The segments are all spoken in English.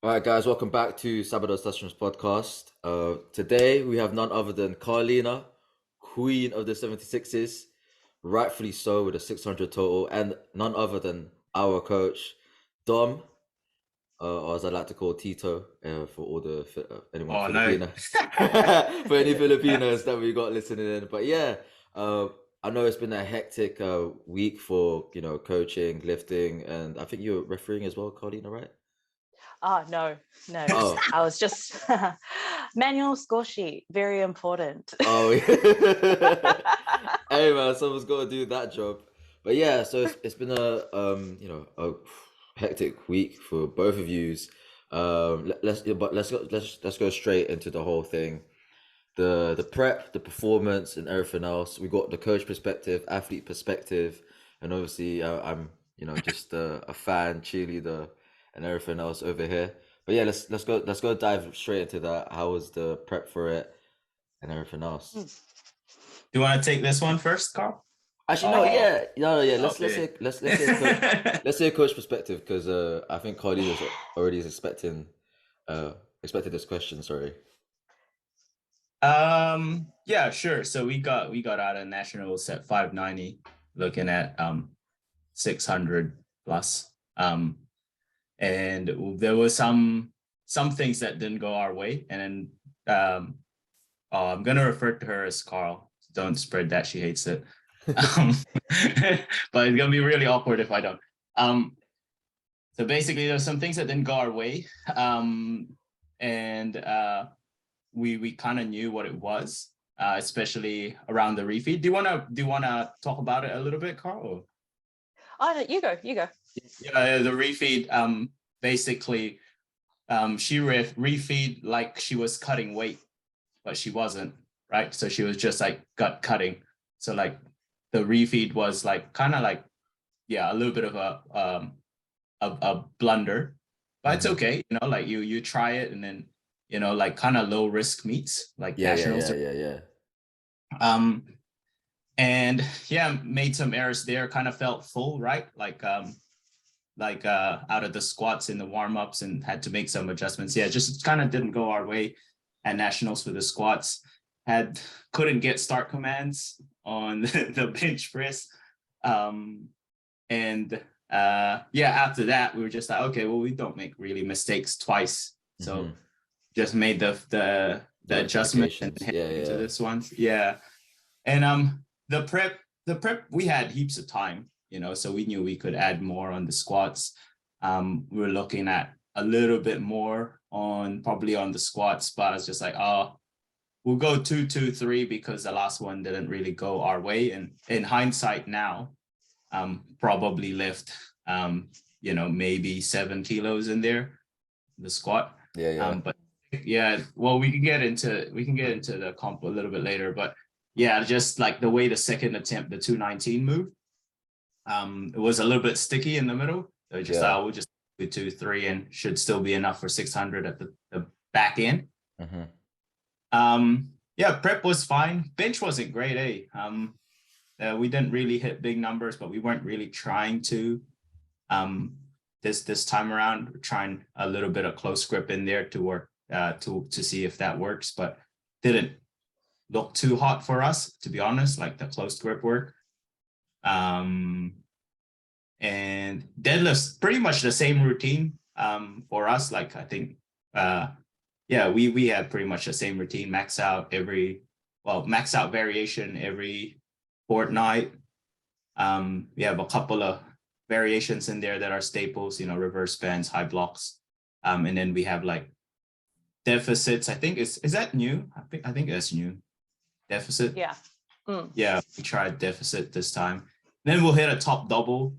All right, guys, welcome back to Sabado Sessions podcast. Today we have none other than Karlina, Queen of the 76s, rightfully so with a 600 total, and none other than our coach, Dom, or as I like to call Tito, for all the anyone Oh no. Filipino, for any Filipinos that we got listening in. But yeah, uh, I know it's been a hectic week for coaching, lifting, and I think you're refereeing as well, Karlina, right? No. Oh, I was just manual score sheet, very important. oh, hey man, someone's got to do that job. But yeah, so it's been a hectic week for both of yous. Let's go straight into the whole thing. The prep, the performance, and everything else. We got the coach perspective, athlete perspective, and obviously I'm just a fan, cheerleader, and everything else over here. But yeah, let's go dive straight into that. How was the prep for it and everything else? Do you want to take this one first, Carl? Actually, no, yeah, no, yeah. Let's Okay. let's say coach perspective because I think Cardi was already expected this question. Sorry. Yeah, sure. So we got out of nationals at 590, looking at 600 plus. And there were some things that didn't go our way, and then I'm gonna refer to her as Carl. Don't spread that, she hates it. But it's gonna be really awkward if I don't. So basically, there's some things that didn't go our way, and we kind of knew what it was, especially around the refeed. Do you wanna talk about it a little bit, Carl? Oh, no, you go. Yeah, the refeed. Basically, she refeed like she was cutting weight, but she wasn't, right? So she was just like gut cutting. So like the refeed was like kind of like, yeah, a little bit of a blunder, but it's okay. Like you try it, and then like kind of low risk meets like nationals. Yeah. And yeah, made some errors there. Kind of felt full, right? Like out of the squats in the warm-ups, and had to make some adjustments. Yeah, just kind of didn't go our way at nationals for the squats. Couldn't get start commands on the bench press. And after that we were just like, okay, well, we don't make really mistakes twice. So just made the adjustment and to this one. Yeah. And the prep we had heaps of time, so we knew we could add more on the squats. We were looking at a little bit more probably on the squats, but I was just like, we'll go 2, 2, 3 because the last one didn't really go our way. And in hindsight now, probably lift maybe 7 kilos in there, the squat. But yeah, well, we can get into the comp a little bit later, but yeah, just like the way the second attempt, the 219 move, it was a little bit sticky in the middle. So we'll just do 2, 3 and should still be enough for 600 at the back end. Prep was fine. Bench wasn't great, we didn't really hit big numbers, but we weren't really trying to. This time around, we're trying a little bit of close grip in there to work to see if that works, but didn't look too hot for us, to be honest, like the close grip work. And deadlifts, pretty much the same routine for us. Like I think we had pretty much the same routine, max out variation every fortnight. We have a couple of variations in there that are staples, reverse bends, high blocks, and then we have like deficits. I think is that new? I think that's new. Deficit. Yeah. Yeah, we tried deficit this time. Then we'll hit a top double,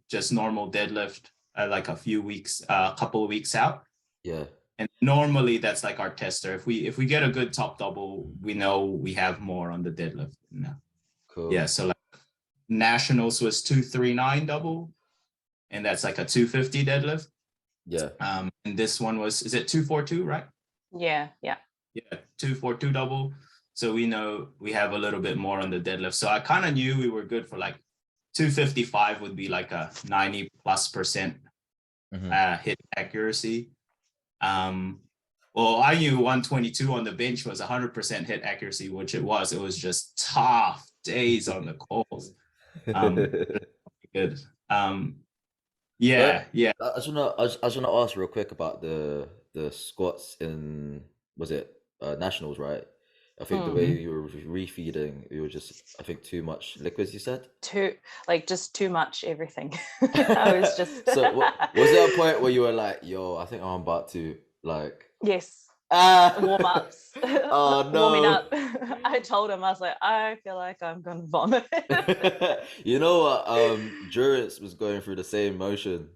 just normal deadlift, like a couple of weeks out. Yeah. And normally that's like our tester. If we get a good top double, we know we have more on the deadlift. Cool. Yeah, so like nationals was 239 double, and that's like a 250 deadlift. Yeah. And this one is it 242, right? Yeah. 242 double. So we know we have a little bit more on the deadlift. So I kind of knew we were good for like 255 would be like a 90+% hit accuracy. Well, I knew 122 on the bench was 100% hit accuracy, which it was. It was just tough days on the calls. Good. Yeah. I just wanna ask real quick about the squats in, was it nationals, right? I think the way you were refeeding, you were just, I think, too much liquids, you said? Just too much everything. I was just So was there a point where you were like, yo, I think I'm about to like Yes. Ah. Warm-ups. Oh no. Warming up. I told him, I was like, I feel like I'm gonna vomit. You know what? Durance was going through the same motion.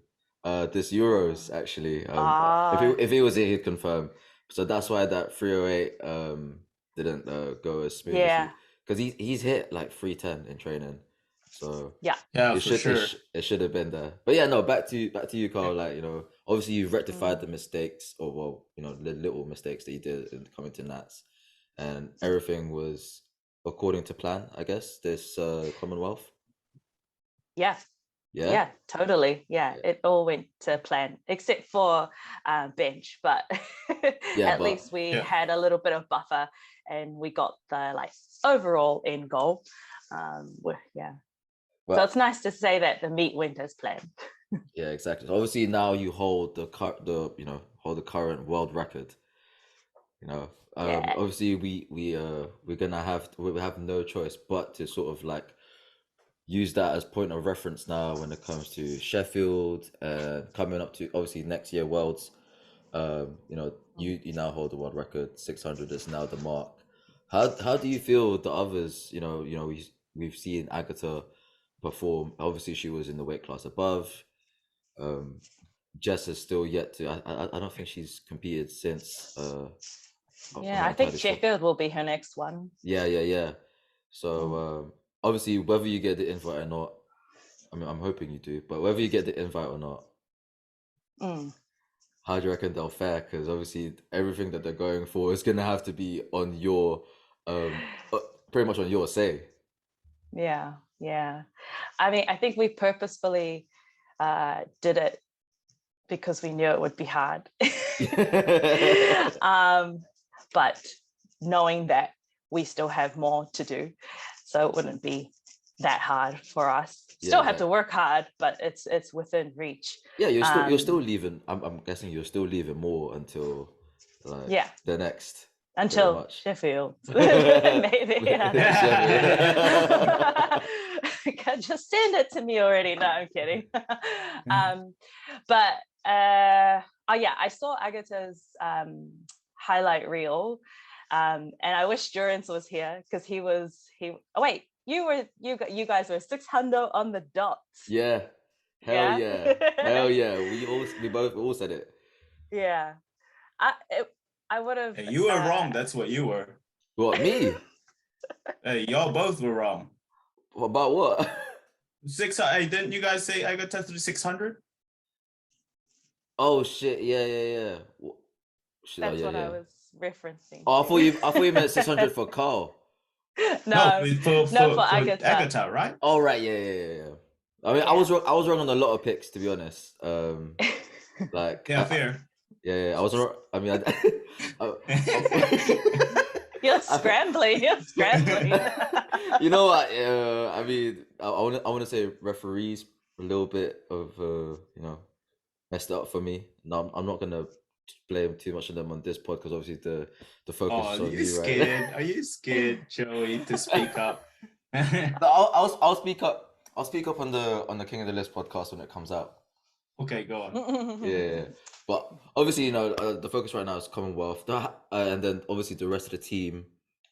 This Euros actually. If he was here, he'd confirm. So that's why that 308 didn't go as smooth as because he's hit like 310 in training. So yeah, it for sure. It should have been there. But yeah, no, back to you, Carl. Like, you know, obviously you've rectified the mistakes, or well, you know, the little mistakes that you did in coming to Nats, and everything was according to plan, I guess, this Commonwealth. Yeah, totally. Yeah, it all went to plan, except for bench, but at least we had a little bit of buffer, and we got the like overall end goal. So it's nice to say that the meet went as planned. Yeah, exactly. So obviously now you hold the current world record. You know, obviously we're gonna have no choice but to sort of like use that as point of reference now when it comes to Sheffield and coming up to obviously next year Worlds. You know, you now hold the world record. 600 is now the mark. How do you feel the others? You know, we've seen Agatha perform. Obviously, she was in the weight class above. Jess is still yet to. I don't think she's competed since. I think Sheffield will be her next one. Yeah. So obviously, whether you get the invite or not, I mean, I'm hoping you do. But whether you get the invite or not, how do you reckon they'll fare? Because obviously, everything that they're going for is gonna have to be on your, pretty much on your say. Yeah. I mean, I think we purposefully did it because we knew it would be hard. But knowing that we still have more to do, so it wouldn't be that hard for us. Still have to work hard, but it's within reach. Yeah, you're still leaving. I'm guessing you're still leaving more until like the next. Until Sheffield. Maybe. Just send it to me already. No, I'm kidding. I saw Agatha's highlight reel, and I wish Durance was here because you guys were 600 on the dot. Yeah. Hell yeah. We both all said it. Yeah. I would have. Hey, you were wrong. That's what you were. What, me? Hey, y'all both were wrong. About what? 600. Hey, didn't you guys say I got tested to 600? Oh shit! Yeah. That's what I was referencing. Oh, I thought you meant 600 for Carl. No, for Agatha, right? Oh right, yeah. I mean, I was wrong on a lot of picks, to be honest. Like fair. Yeah, I was wrong. I mean, You're scrambling. You know what? I mean, I want to say referees a little bit of messed up for me. No, I'm not gonna blame too much of them on this pod because obviously the focus is on you, right? Are you scared, Joey, to speak up? I'll speak up. I'll speak up on the King of the List podcast when it comes out. Okay, go on. Yeah. But obviously, the focus right now is Commonwealth, and then obviously the rest of the team.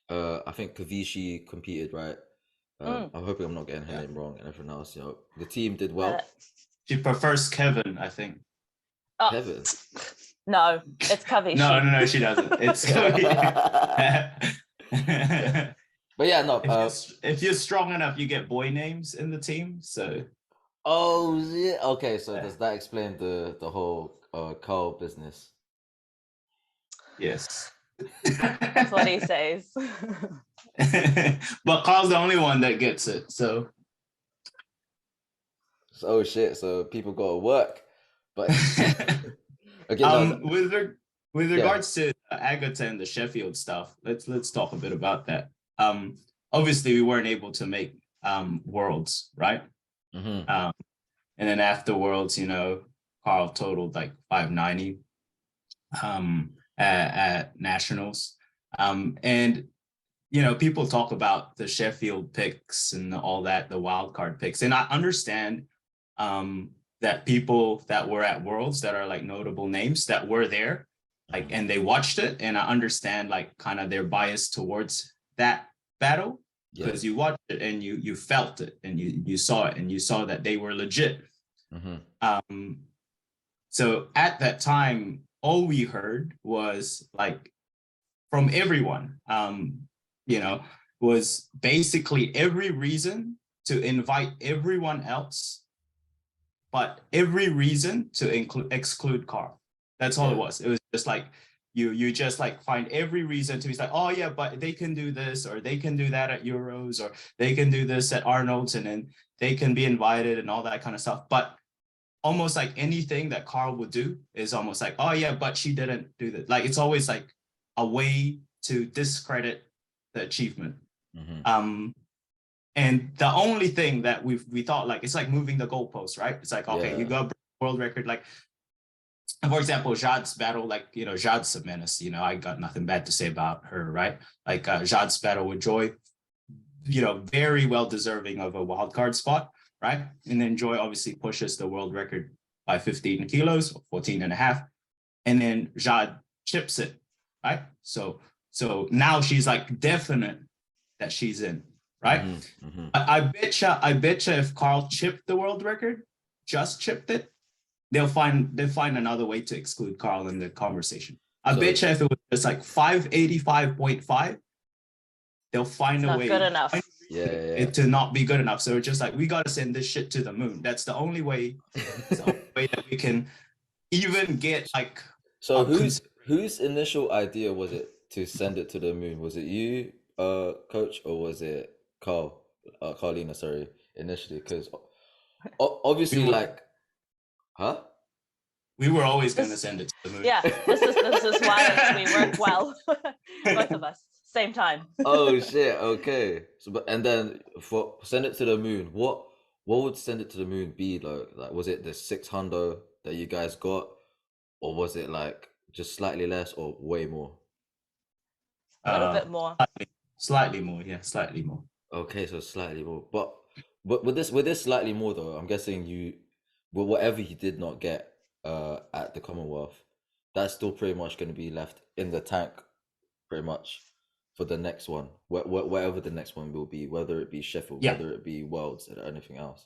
I think Kavishi competed, right? I'm hoping I'm not getting her name wrong and everything else. The team did well. She prefers Kevin, I think. Oh, Kevin? No, it's Kavishi. No, she doesn't. It's Kavishi. But yeah, no. If you're strong enough, you get boy names in the team. So. Oh yeah. Okay, so does that explain the whole Carl business? Yes. That's what he says. But Carl's the only one that gets it. So. Oh shit! So people got to work, but Again, with regards to Agatha and the Sheffield stuff, let's talk a bit about that. Obviously we weren't able to make Worlds, right? And then after Worlds, you know, Karl totaled like 590 at nationals. And you know, people talk about the Sheffield picks and all that, the wildcard picks, and I understand that people that were at Worlds that are like notable names that were there, like, and they watched it, and I understand like kind of their bias towards that battle, because you watched it and you felt it and you saw it and you saw that they were legit. So at that time, all we heard was like from everyone, you know, was basically every reason to invite everyone else, but every reason to exclude Karl. That's all it was. It was just like you just like find every reason to be like, oh yeah, but they can do this, or they can do that at Euros, or they can do this at Arnold's, and then they can be invited and all that kind of stuff. But almost like anything that Karl would do is almost like, oh yeah, but she didn't do that. Like it's always like a way to discredit the achievement. And the only thing that we thought, like, it's like moving the goalpost, right? It's like, okay, you got world record, like, for example, Jad's battle, like, you know, Jad's a menace, you know, I got nothing bad to say about her, right? Like Jad's battle with Joy, you know, very well deserving of a wild card spot, right? And then Joy obviously pushes the world record by 15 kilos, 14 and a half. And then Jad chips it, right? So now she's like definite that she's in, right? I betcha if Karl chipped the world record, just chipped it, they'll find another way to exclude Karl in the conversation. I betcha if it was just like 585.5, they'll find a way. Good enough. It to not be good enough. So it's just like, we got to send this shit to the moon. That's the only way. It's the only way that we can even get like. So whose initial idea was it to send it to the moon? Was it you, coach, or was it Karlina, sorry, initially? Because obviously, we were always going to send it to the moon. Yeah, this is why we work well, both of us, same time. Oh shit! Okay, so and then for send it to the moon, what would send it to the moon be like? Was it the 600 that you guys got, or was it like just slightly less or way more? A little bit more. Slightly more, yeah, slightly more. Okay, so slightly more, but with this slightly more though, I'm guessing whatever you did not get at the Commonwealth, that's still pretty much going to be left in the tank, pretty much for the next one, whatever the next one will be, whether it be Sheffield, whether it be Worlds or anything else.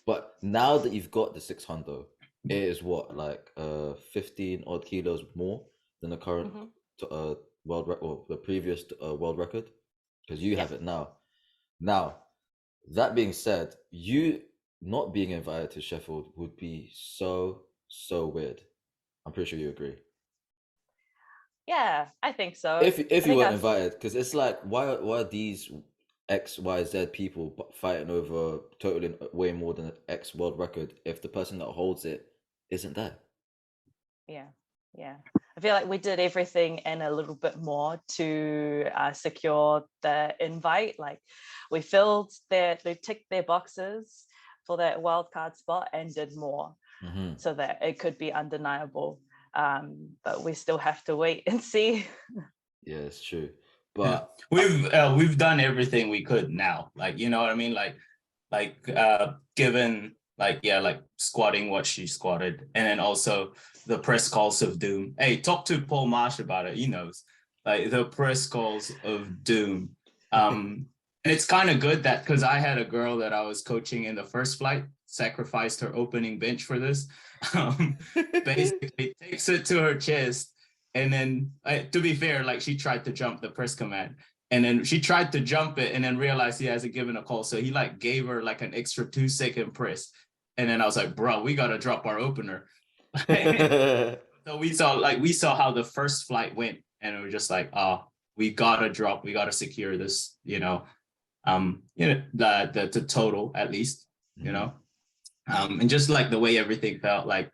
But now that you've got the 600, it is what, like 15 odd kilos more than the current world record, or the previous world record, because you have it now. Now, that being said, you not being invited to Sheffield would be so weird. I'm pretty sure you agree. Yeah, I think so. If you weren't invited, because it's like, why are these X, Y, Z people fighting over totaling way more than an X world record if the person that holds it isn't there? Yeah. I feel like we did everything and a little bit more to secure the invite. Like we ticked their boxes for that wildcard spot and did more so that it could be undeniable. But we still have to wait and see. Yeah, it's true. But we've done everything we could now. Like, you know what I mean? Like given like squatting what she squatted, and then also the press calls of doom. Hey, talk to Paul Marsh about it. He knows. Like the press calls of doom. And it's kind of good that, because I had a girl that I was coaching in the first flight, sacrificed her opening bench for this. Basically takes it to her chest, and then to be fair, like she tried to jump the press command, and then she tried to jump it and then realized he hasn't given a call, so he like gave her like an extra 2-second press, and then I was like, bro, we gotta drop our opener. So we saw how the first flight went, and we were just like, we gotta secure this, the total at least, and just like the way everything felt, like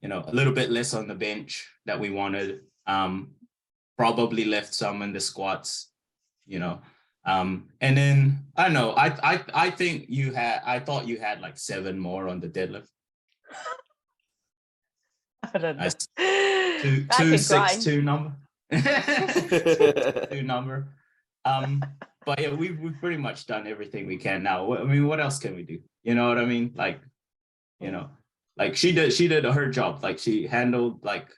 a little bit less on the bench that we wanted. Probably left some in the squats, and then I don't know. I think I thought you had like 7 more on the deadlift. I don't know. 262 number. 2 number. But yeah, we've pretty much done everything we can now. I mean, what else can we do? You know what I mean? Like, like she did her job. Like she handled like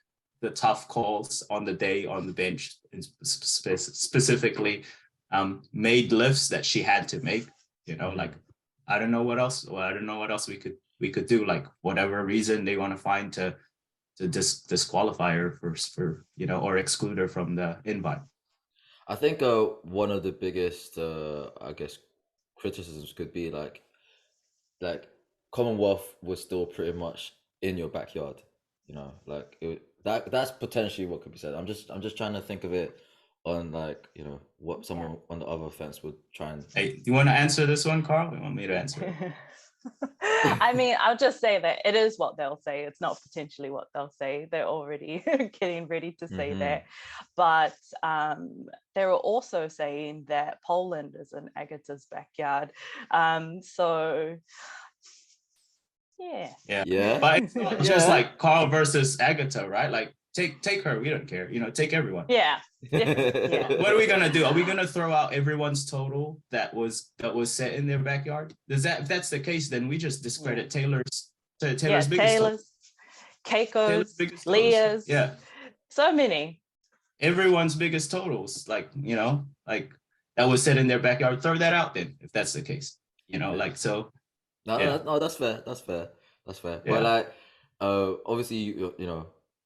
the tough calls on the day on the bench, and specifically made lifts that she had to make. Like I don't know what else. Well, I don't know what else we could do. Like whatever reason they want to find to disqualify her for or exclude her from the invite. I think one of the biggest I guess criticisms could be like Commonwealth was still pretty much in your backyard, like that's potentially what could be said. I'm just trying to think of it on like what someone on the other fence would try and. Hey, you want to answer this one, Carl? You want me to answer it? I mean, I'll just say that it is what they'll say. It's not potentially what they'll say. They're already getting ready to say that. But they were also saying that Poland is in Agata's backyard. So yeah. But it's not just like Carl versus Agata, right? Like take her. We don't care. Take everyone. Yeah. What are we gonna do? Are we gonna throw out everyone's total that was set in their backyard? If that's the case, then we just discredit Taylor's biggest Taylor's, Keiko's, Leah's. Yeah. So many. Everyone's biggest totals, like that was set in their backyard. Throw that out then, if that's the case. Like so. No, that's fair. That's fair. Yeah. But like, obviously,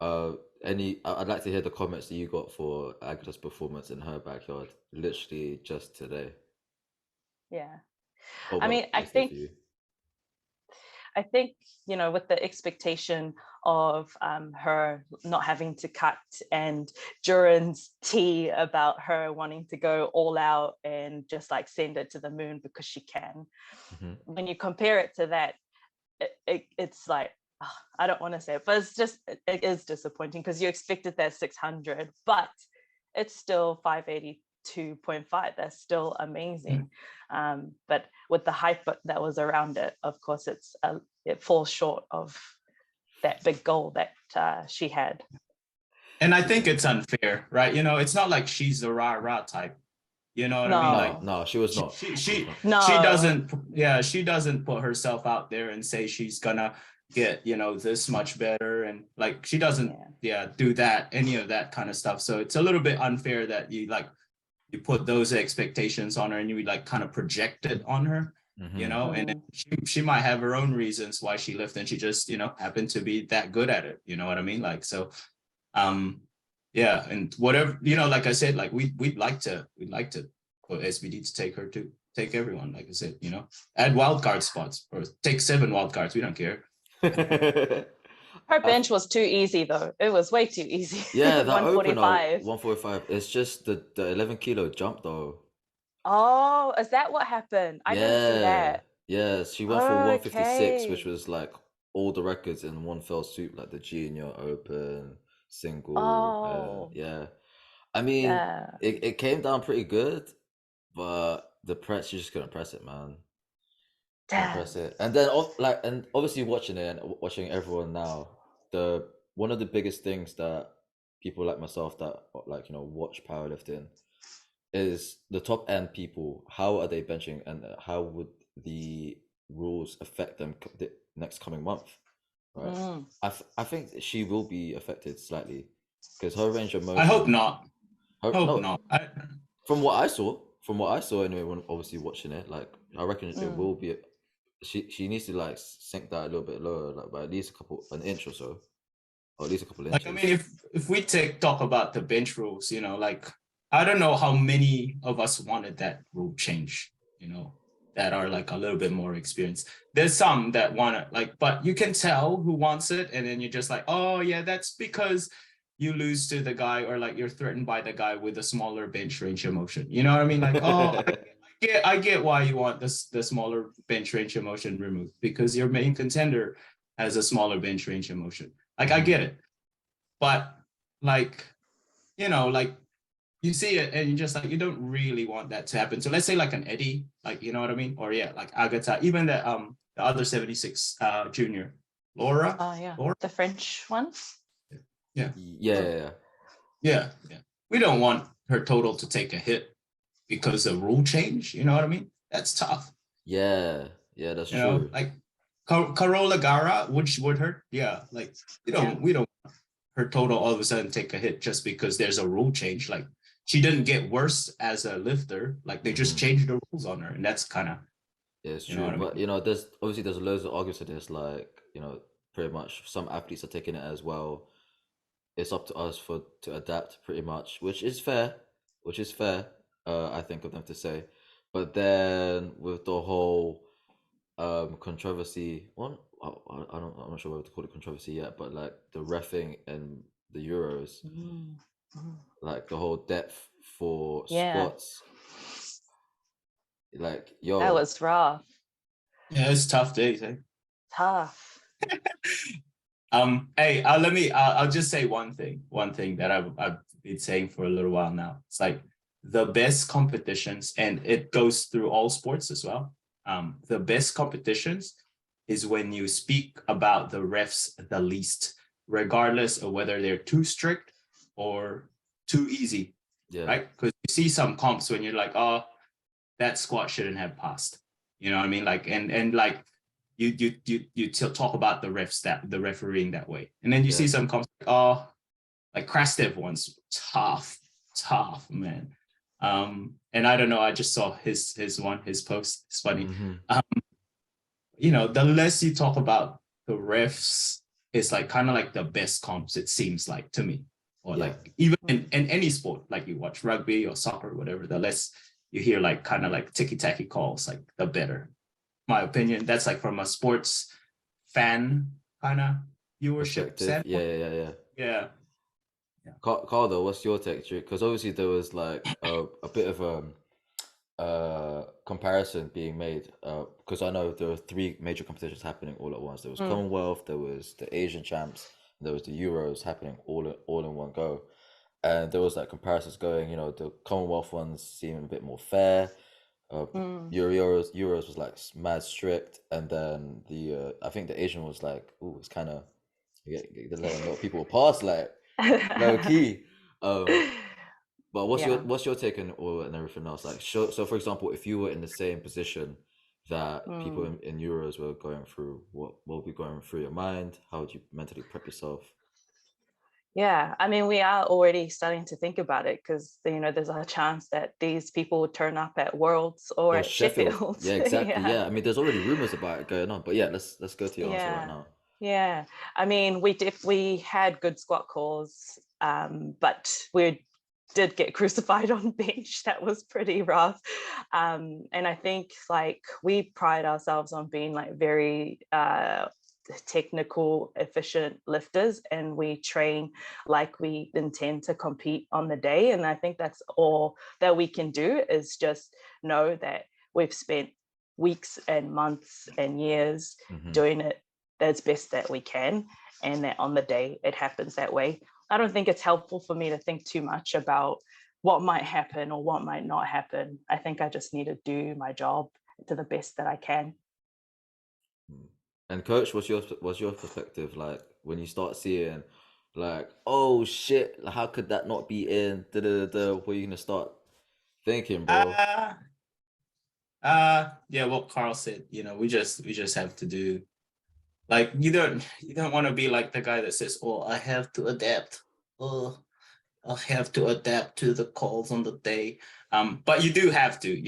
I'd like to hear the comments that you got for Agata's performance in her backyard, literally just today. Yeah, I mean, I think with the expectation of her not having to cut and Duran's tea about her wanting to go all out and just like send it to the moon because she can. When you compare it to that, it's like, I don't want to say it, but it is disappointing because you expected that 600, but it's still 582.5. That's still amazing. But with the hype that was around it, of course, it falls short of that big goal that she had. And I think it's unfair, right? It's not like she's the rah-rah type. You know what I mean? Like, no, she was not. She doesn't put herself out there and say she's gonna get this much better, and like she doesn't do any of that kind of stuff. So it's a little bit unfair that you put those expectations on her and you like kind of project it on her. And she might have her own reasons why she left, and she just happened to be that good at it. You know what I mean? Like so and whatever, like I said, like we'd like to for SBD to take everyone, like I said, add wildcard spots or take 7 wildcards. We don't care. Her bench was too easy though. It was way too easy. Yeah, that 145. 145. It's just the 11 kilo jump though. Oh, is that what happened? I didn't see that. Yeah, she went for 156, which was like all the records in one fell swoop, like the junior, open, single. I mean, it came down pretty good, but the press, you just couldn't press it, man. Press it. And then and obviously watching it and watching everyone now, one of the biggest things that people like myself that watch powerlifting is the top end people. How are they benching, and how would the rules affect them the next coming month? Right. I think she will be affected slightly because her range of motion. I hope not. No. From what I saw anyway, when obviously watching it, like I reckon it will be. She needs to like sink that a little bit lower, like by at least an inch or so, or at least a couple inches. Like I mean, if we talk about the bench rules, like I don't know how many of us wanted that rule change, that are like a little bit more experienced. There's some that want it, like, but you can tell who wants it, and then you're just like, oh yeah, that's because you lose to the guy, or like you're threatened by the guy with a smaller bench range of motion. You know what I mean? Like, oh, I get why you want the smaller bench range of motion removed, because your main contender has a smaller bench range of motion. Like I get it, but like, you know, like you see it and you just like, you don't really want that to happen. So let's say like an Eddie, like, you know what I mean? Or yeah, like Agatha, even the other 76 junior, Laura. Oh yeah, Laura? the French one. Yeah. Yeah. We don't want her total to take a hit because of rule change. You know what I mean? That's tough. Yeah, that's you true. Know, like Carola Gara would hurt. Yeah, like we don't want her total all of a sudden take a hit just because there's a rule change. Like she didn't get worse as a lifter. Like they just changed the rules on her, and that's kind of it's true. But you know, there's loads of arguments to this. Like, you know, pretty much some athletes are taking it as well. It's up to us to adapt, pretty much, which is fair. I think, of them to say. But then with the whole controversy, I'm not sure whether to call it controversy yet, but like the reffing and the Euros, like the whole depth for squats, like, yo, that was rough. Yeah, it's tough days. Tough. Hey, I'll just say one thing that I've been saying for a little while now. It's like the best competitions, and it goes through all sports as well. The best competitions is when you speak about the refs the least, regardless of whether they're too strict or too easy. Yeah. Right? Because you see some comps when you're like, oh, that squat shouldn't have passed. You know what I mean? Like, and like you talk about the refereeing that way, and then you see some comps like, oh, like Krastev one's tough man. And I don't know, I just saw his post. It's funny. You know, the less you talk about the refs, it's like kind of like the best comps, it seems like to me. Or like even in any sport, like you watch rugby or soccer or whatever, the less you hear like kind of like ticky-tacky calls, like the better. My opinion, that's like from a sports fan kind of viewership standpoint. Yeah. Carl, though, what's your take? Because obviously there was like a bit of comparison being made, because I know there were 3 major competitions happening all at once. There was Commonwealth, there was the Asian Champs, and there was the Euros happening all in one go. And there was like comparisons going, you know, the Commonwealth ones seem a bit more fair. Euros was like mad strict, and then the I think the Asian was like, ooh, it's kind of letting a lot of people pass, like low key. But what's your take on all and everything else? Like, so for example, if you were in the same position that people in Euros were going through, what would be going through your mind? How would you mentally prep yourself? Yeah, I mean, we are already starting to think about it because, you know, there's a chance that these people would turn up at Worlds or at Sheffield. Yeah, exactly. Yeah, I mean, there's already rumors about it going on, but yeah, let's go to your answer right now. Yeah, I mean, we had good squat calls, but we did get crucified on bench. That was pretty rough. And I think like we pride ourselves on being like very technical, efficient lifters, and we train like we intend to compete on the day. And I think that's all that we can do, is just know that we've spent weeks and months and years doing it as best that we can, and that on the day it happens that way. I don't think it's helpful for me to think too much about what might happen or what might not happen. I think I just need to do my job to the best that I can. And coach, what's your perspective like when you start seeing like, oh shit, how could that not be in? What are you gonna start thinking, bro? Yeah, what Carl said, you know, we just have to do, like, you don't want to be like the guy that says, oh, I have to adapt. Oh, I have to adapt to the calls on the day. But you have to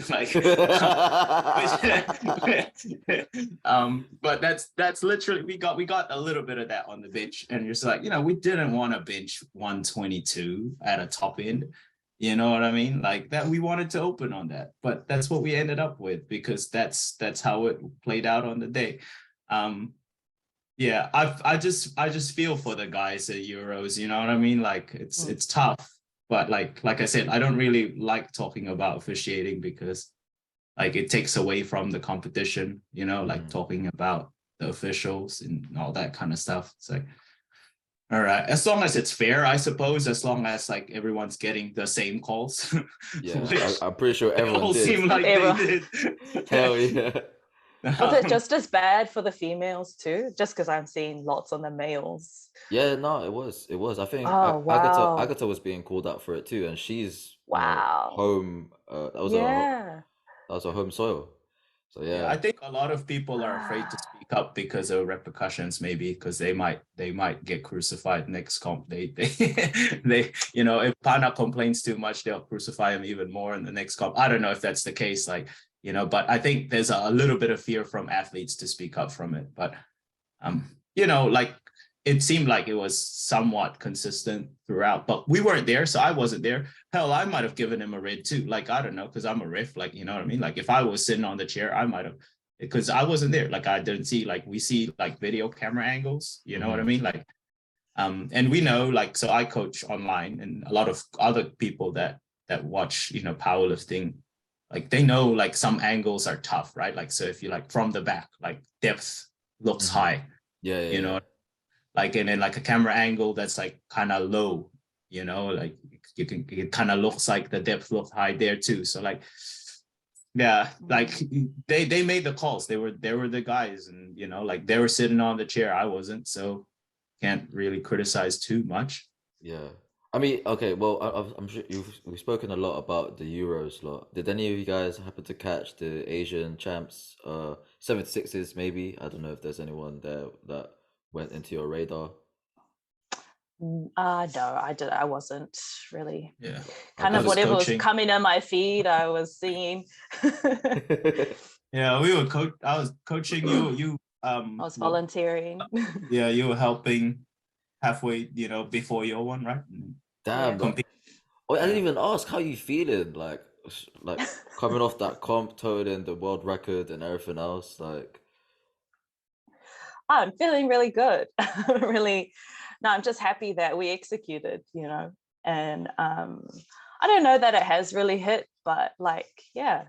like, but that's literally, we got a little bit of that on the bench, and you're just like, you know, we didn't want to bench 122 at a top end. You know what I mean? Like that, we wanted to open on that, but that's what we ended up with, because that's how it played out on the day. Yeah, I just feel for the guys at Euros, you know what I mean? Like it's tough, but like I said, I don't really like talking about officiating because like it takes away from the competition, you know, like talking about the officials and all that kind of stuff. It's like, All right. As long as it's fair, I suppose, as long as like everyone's getting the same calls. Yeah, I'm pretty sure everyone all did. seem like they did. Hell yeah. Was it just as bad for the females too? Just because I'm seeing lots on the males. Yeah, no, it was. I think wow. Agatha was being called out for it too, and she's wow. home. That was yeah. That was her home soil. So yeah. I think a lot of people are afraid to speak up because of repercussions, maybe because they might get crucified next comp. They if Pana complains too much, they'll crucify him even more in the next comp. I don't know if that's the case, like, but I think there's a little bit of fear from athletes to speak up from it. But like it seemed like it was somewhat consistent throughout, but we weren't there, so I wasn't there. Hell, I might have given him a red too. Like, I don't know, because I'm a ref, like, you know what I mean? Like, if I was sitting on the chair, I might have, because I wasn't there. Like, I didn't see, like, we see like video camera angles, you know what I mean? Like, and we know, like, so I coach online, and a lot of other people that watch, powerlifting, like, they know, like, some angles are tough, right? Like, so if you like from the back, like, depth looks high. Yeah. You know, like, and then like a camera angle that's like kind of low, like it kind of looks like the depth looks high there too. So like, yeah, like they made the calls. They were the guys, and like they were sitting on the chair. I wasn't, so can't really criticize too much. Yeah, I mean, okay, well, I'm sure we've spoken a lot about the Euros lot. Did any of you guys happen to catch the Asian champs, 76s maybe? I don't know if there's anyone there that went into your radar. No, I wasn't really. Yeah, kind of whatever was coming in my feed, I was seeing. Yeah, we were I was coaching you. I was volunteering. Yeah, you were helping halfway, before your one, right? Damn. Yeah. I didn't even ask how you feeling, like coming off that comp, toting the world record and everything else, like. I'm feeling really good. I'm just happy that we executed, and I don't know that it has really hit, but like, yeah,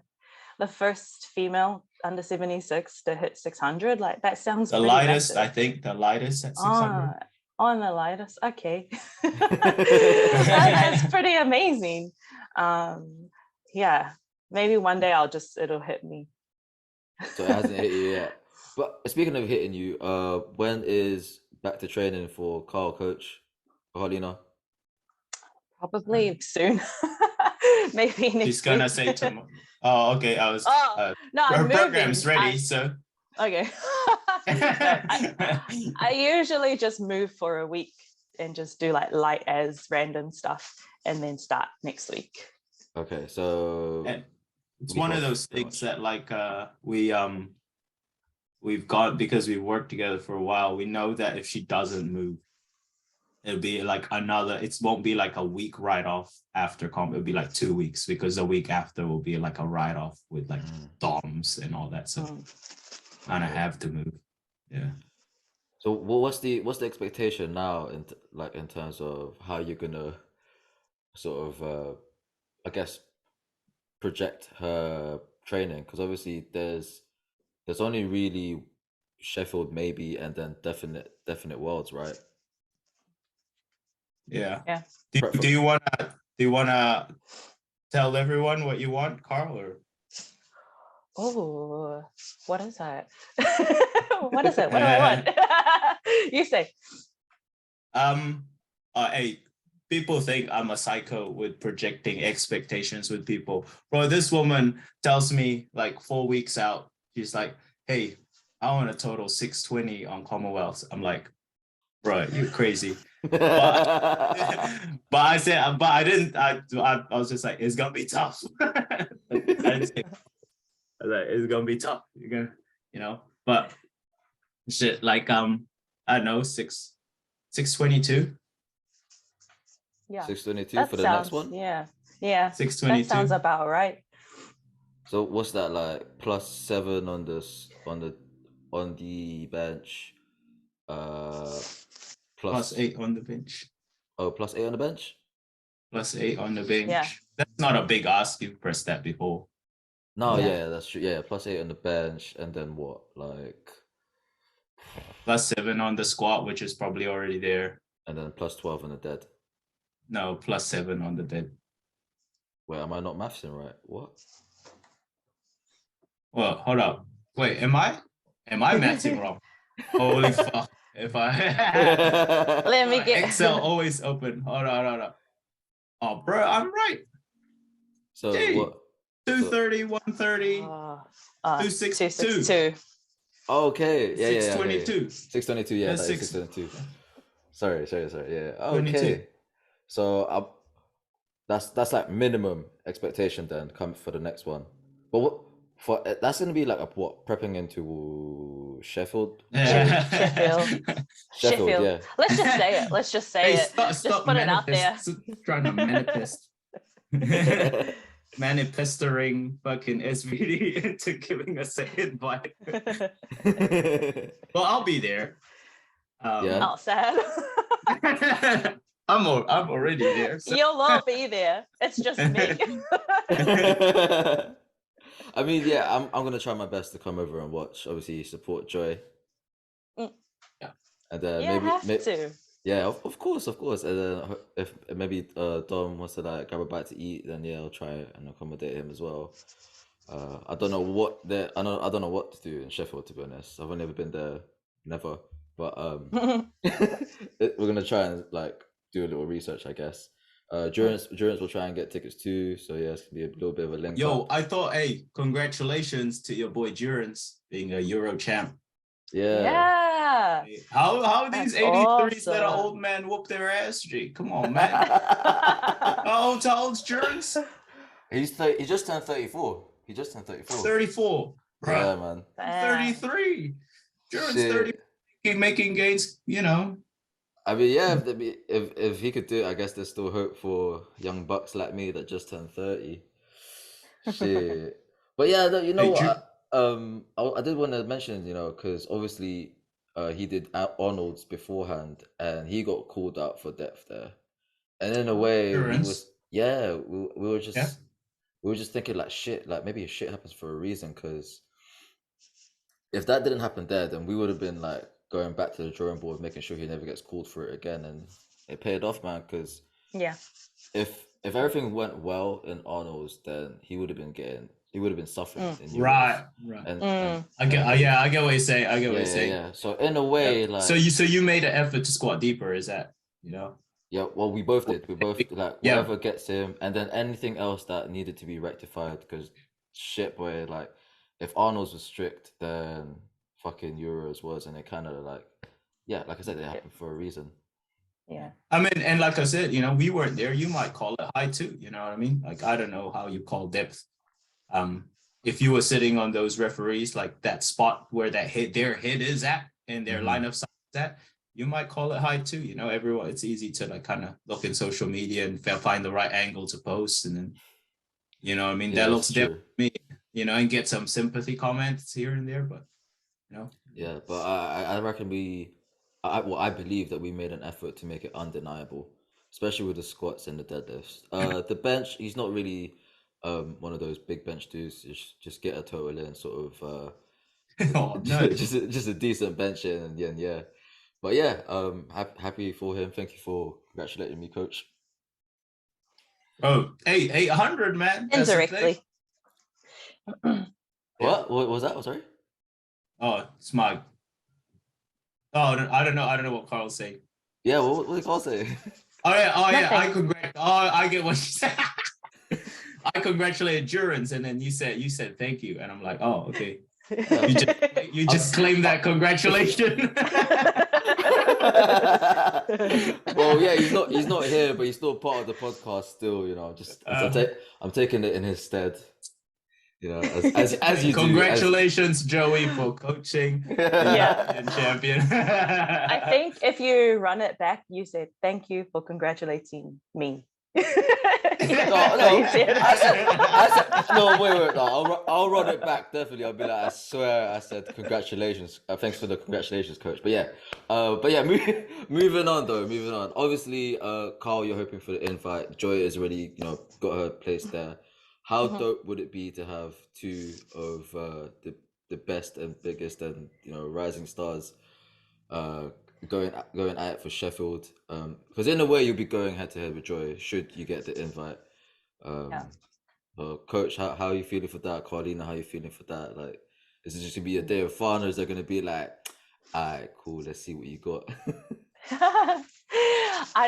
the first female under 76 to hit 600, like that sounds the lightest massive. I think the lightest at 600. On the lightest, okay. That's pretty amazing. Yeah, maybe one day it'll hit me. So it hasn't hit you yet. But speaking of hitting you, when is back to training for Coach Karlina? Probably soon. Maybe next She's gonna week. say tomorrow. Oh, okay. No, her program's ready, so. Okay. I usually just move for a week and just do like light as random stuff and then start next week. Okay, so it's one of those things that like we've got, because we've worked together for a while. We know that if she doesn't move, it'll be like it won't be like a week write-off after comp. It'll be like 2 weeks, because the week after will be like a write-off with like DOMs and all that. So kind of have to move. Yeah. So what's the expectation now in terms of how you're gonna sort of I guess project her training? Because obviously there's only really Sheffield maybe, and then definite Worlds, right? Yeah. Do you wanna tell everyone what you want, Carl? Or oh, what is that? What is it? What do I want? You say. Hey, people think I'm a psycho with projecting expectations with people. Bro, this woman tells me like 4 weeks out, she's like, hey, I want a total 620 on Commonwealth. I'm like, bro, you're crazy. But I said, but I didn't. I was just like, it's gonna be tough. I didn't say, I was like, it's gonna be tough. You're gonna, but shit, like I don't know, 622. Yeah, 622 for the next one. Yeah, 622. That sounds about right. So what's that like? +7 on the bench. +8 on the bench. Oh, +8 on the bench? +8 on the bench. Yeah. That's not a big ask. You've pressed that before. No, yeah, that's true. Yeah, +8 on the bench, and then what? Like +7 on the squat, which is probably already there. And then plus 12 on the dead. No, plus 7 on the dead. Wait, am I not mathsing right? What? Well, hold up. Wait, am I mathsing wrong? Holy fuck. If I let me get Excel always open. Hold on. Oh, bro, I'm right. So Gee, what? 230, 130, 262. Oh, okay. Yeah, 622. 622. Yeah, That's that is 622. Sorry. Yeah. Okay. 22. So that's like minimum expectation then come for the next one. But what for that's gonna be like what prepping into Sheffield? Sheffield, yeah. Let's just say it. Stop put it out there. Trying to manifest. Manifesting fucking SBD into giving us an invite. Well, I'll be there. Yeah. Oh, sad. I'm already there. So. You'll all be there. It's just me. I mean, yeah, I'm gonna try my best to come over and watch. Obviously, support Joy. Yeah. And then maybe yeah, of course. And then if maybe Dom wants to like grab a bite to eat, then yeah, I'll try and accommodate him as well. I don't know what I don't know what to do in Sheffield, to be honest. I've only ever been there, never. But we're gonna try and like do a little research, I guess. Durance will try and get tickets too, so yeah, it's gonna be a little bit of a link. Yo, I thought, hey, congratulations to your boy Durance being a Euro champ. Yeah. How these 83s that are old man whoop their ass? G, come on, man. How old's Durance? He just turned 34. He just turned 34. 34. Yeah, man. 33. Durance 30. Keep making gains, you know. I mean, yeah, if he could do it, I guess there's still hope for young bucks like me that just turned 30. Shit. But yeah, you know what? I did want to mention, you know, because obviously he did Arnold's beforehand and he got called out for depth there. And in a way, he was, yeah, we were just thinking like shit, like maybe shit happens for a reason, because if that didn't happen there, then we would have been like going back to the drawing board, making sure he never gets called for it again. And it paid off, man, because if everything went well in Arnold's, then he would have been suffering. Right. And I get what you're saying. Yeah. So in a way, like so you made an effort to squat deeper, is that, you know? Yeah, well, we both did. We both like whatever gets him, and then anything else that needed to be rectified. Because shit, boy, like if Arnold's was strict, then fucking Euros was, and it kind of like, yeah, like I said, it happened for a reason. Yeah. I mean, and like I said, you know, we weren't there. You might call it high too. You know what I mean? Like I don't know how you call depth. If you were sitting on those referees, like that spot where their head is at and their line of sight is at, you might call it high too. You know, everyone, it's easy to like kind of look in social media and find the right angle to post, and then, you know what I mean, that looks different to me, you know, and get some sympathy comments here and there, but you know. Yeah, but I reckon I believe that we made an effort to make it undeniable, especially with the squats and the deadlifts. The bench, he's not really one of those big bench dudes. Just get a total in, sort of just a decent bench in, and yeah. But yeah, happy for him. Thank you for congratulating me, coach. Oh, 800, man. Indirectly. What was that? Sorry. Oh, smug. Oh, I don't know what Carl's saying. Yeah, what did Carl say? Yeah. I get what you said. I congratulated Durance, and then you said thank you, and I'm like, oh, okay. You just claimed that congratulation. Well, yeah, he's not here, but he's still part of the podcast still, you know. I'm taking it in his stead, you know, as you congratulations, Joey, for coaching the champion. I think if you run it back, you said thank you for congratulating me. No, wait. No, I'll run it back definitely. I'll be like, I swear, I said congratulations. Thanks for the congratulations, coach. But yeah, moving on. Obviously, Carl, you're hoping for the invite. Joy has already, you know, got her place there. How dope would it be to have two of the best and biggest and, you know, rising stars going at it for Sheffield. Because in a way you'll be going head to head with Joy should you get the invite. Coach, how are you feeling for that? Karlina, how are you feeling for that? Like, is it just gonna be a day of fun, or is it gonna be like, all right, cool, let's see what you got?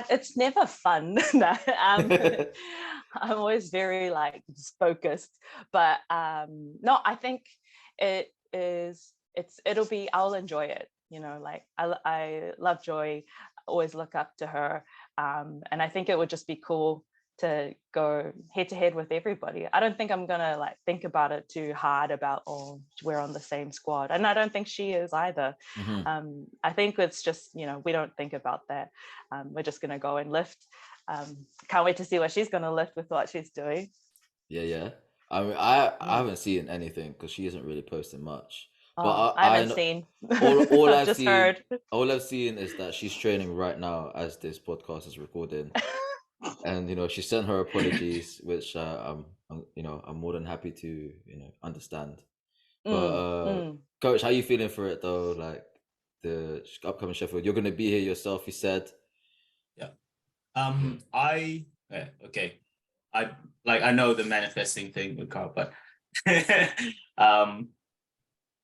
It's never fun. No, I'm always very like focused, but no, I think I'll enjoy it. You know, like I love Joy, always look up to her, and I think it would just be cool to go head to head with everybody. I don't think I'm gonna like think about it too hard about, oh, we're on the same squad, and I don't think she is either. I think it's just, you know, we don't think about that. We're just gonna go and lift. Can't wait to see what she's gonna lift with what she's doing. Yeah. I mean, I haven't seen anything because she isn't really posting much. But I haven't seen. All I've just seen, heard. All I've seen is that she's training right now as this podcast is recording. And you know, she sent her apologies, which I'm more than happy to, you know, understand. But Coach, how are you feeling for it though? Like the upcoming Sheffield, you're gonna be here yourself, you said. Yeah. Okay. I know the manifesting thing with Carl, but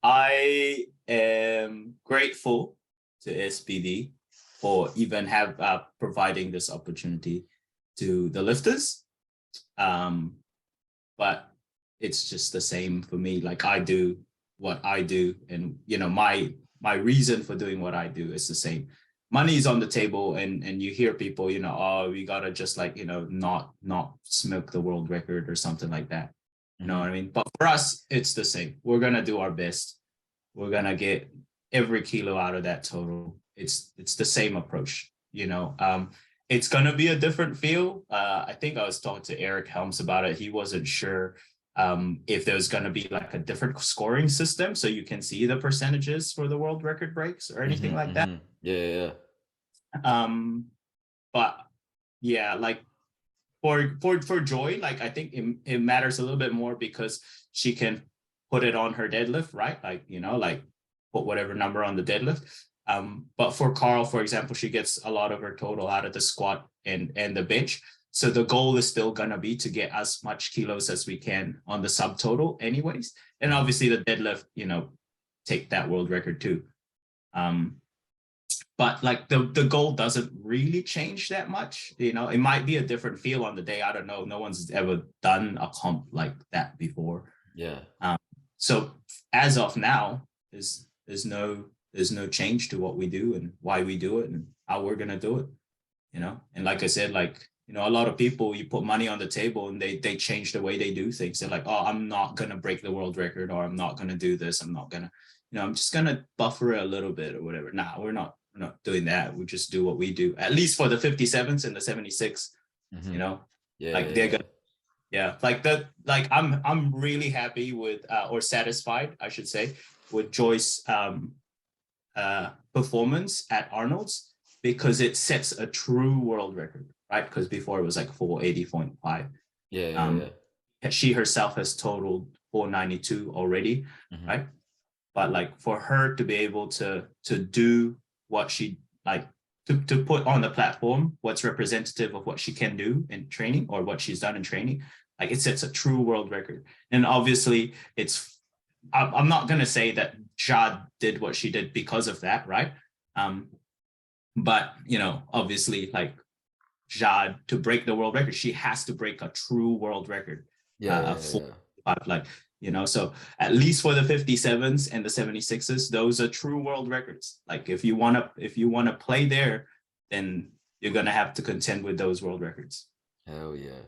I am grateful to SBD for even providing this opportunity to the lifters. But it's just the same for me. Like, I do what I do, and you know, my reason for doing what I do is the same. Money is on the table, and you hear people, you know, oh, we gotta just like, you know, not smoke the world record or something like that. You know what I mean? But for us, it's the same. We're gonna do our best. We're gonna get every kilo out of that total. It's the same approach, you know. It's gonna be a different feel. I think I was talking to Eric Helms about it. He wasn't sure if there's gonna be like a different scoring system so you can see the percentages for the world record breaks or anything like that. Yeah. But yeah, like for Joy, like I think it matters a little bit more because she can put it on her deadlift, right? Like, you know, like put whatever number on the deadlift. But for Carl, for example, she gets a lot of her total out of the squat and the bench. So the goal is still gonna be to get as much kilos as we can on the subtotal anyways. And obviously the deadlift, you know, take that world record too. But like the goal doesn't really change that much. You know, it might be a different feel on the day. I don't know. No one's ever done a comp like that before. Yeah. So as of now, there's no change to what we do and why we do it and how we're gonna do it. You know, and like I said, like, you know, a lot of people, you put money on the table and they change the way they do things. They're like, oh, I'm not gonna break the world record, or I'm not gonna do this. I'm not gonna, you know, I'm just gonna buffer it a little bit or whatever. Nah, we're not doing that. We just do what we do, at least for the 57s and the 76. You know, they're gonna. Yeah, like that. Like I'm really happy with or satisfied, I should say, with Joy's performance at Arnold's, because it sets a true world record, right? Because before it was like 480.5. Yeah. She herself has totaled 492 already, right? But like for her to be able to do what she like to put on the platform what's representative of what she can do in training or what she's done in training, like it sets a true world record. And obviously I'm not going to say that Jade did what she did because of that, right? But you know, obviously, like Jade, to break the world record, she has to break a true world record. Like, you know, so at least for the 57s and the 76s, those are true world records. Like if you want to play there, then you're going to have to contend with those world records. Hell yeah.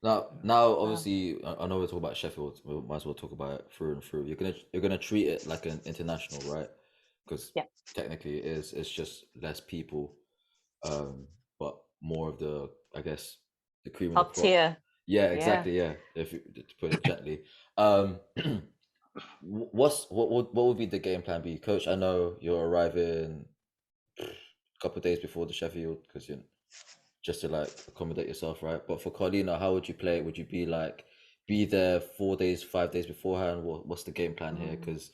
Now obviously I know we're talking about Sheffield, we might as well talk about it through and through. You're gonna treat it like an international, right? Because technically it's just less people, but more of the, I guess, the cream top tier. Yeah, exactly. Yeah, if you, to put it gently. What would be the game plan be, Coach? I know you're arriving a couple of days before the Sheffield because you're just to like accommodate yourself, right? But for Karlina, how would you play it? Would you be there 4 days, 5 days beforehand? What's the game plan here? Because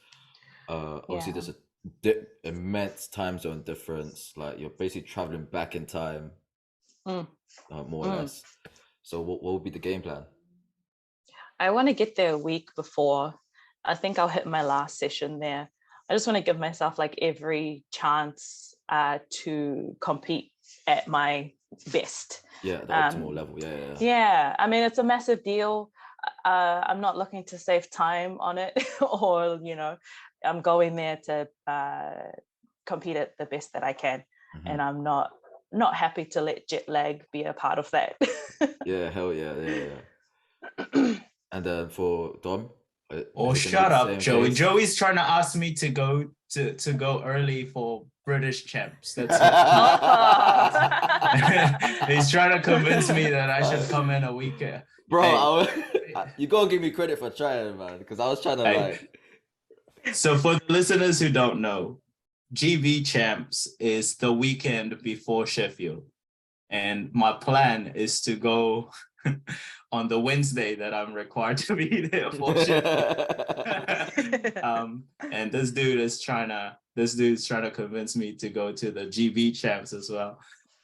obviously there's immense time zone difference. Like you're basically traveling back in time, more or less. So what would be the game plan? I want to get there a week before. I think I'll hit my last session there. I just want to give myself like every chance to compete at my best. Yeah, the optimal level. Yeah. I mean, it's a massive deal. I'm not looking to save time on it, or I'm going there to compete at the best that I can, and I'm not happy to let jet lag be a part of that. Yeah, hell yeah. And then for Dom, shut up, Joey. Case? Joey's trying to ask me to go early for British champs. That's it. He's trying to convince me that I should come in a week. Bro, you gotta give me credit for trying, man, because I was trying to So for the listeners who don't know, GB Champs is the weekend before Sheffield, and my plan is to go on the Wednesday that I'm required to be there for Sheffield. And this dude's trying to convince me to go to the GB Champs as well.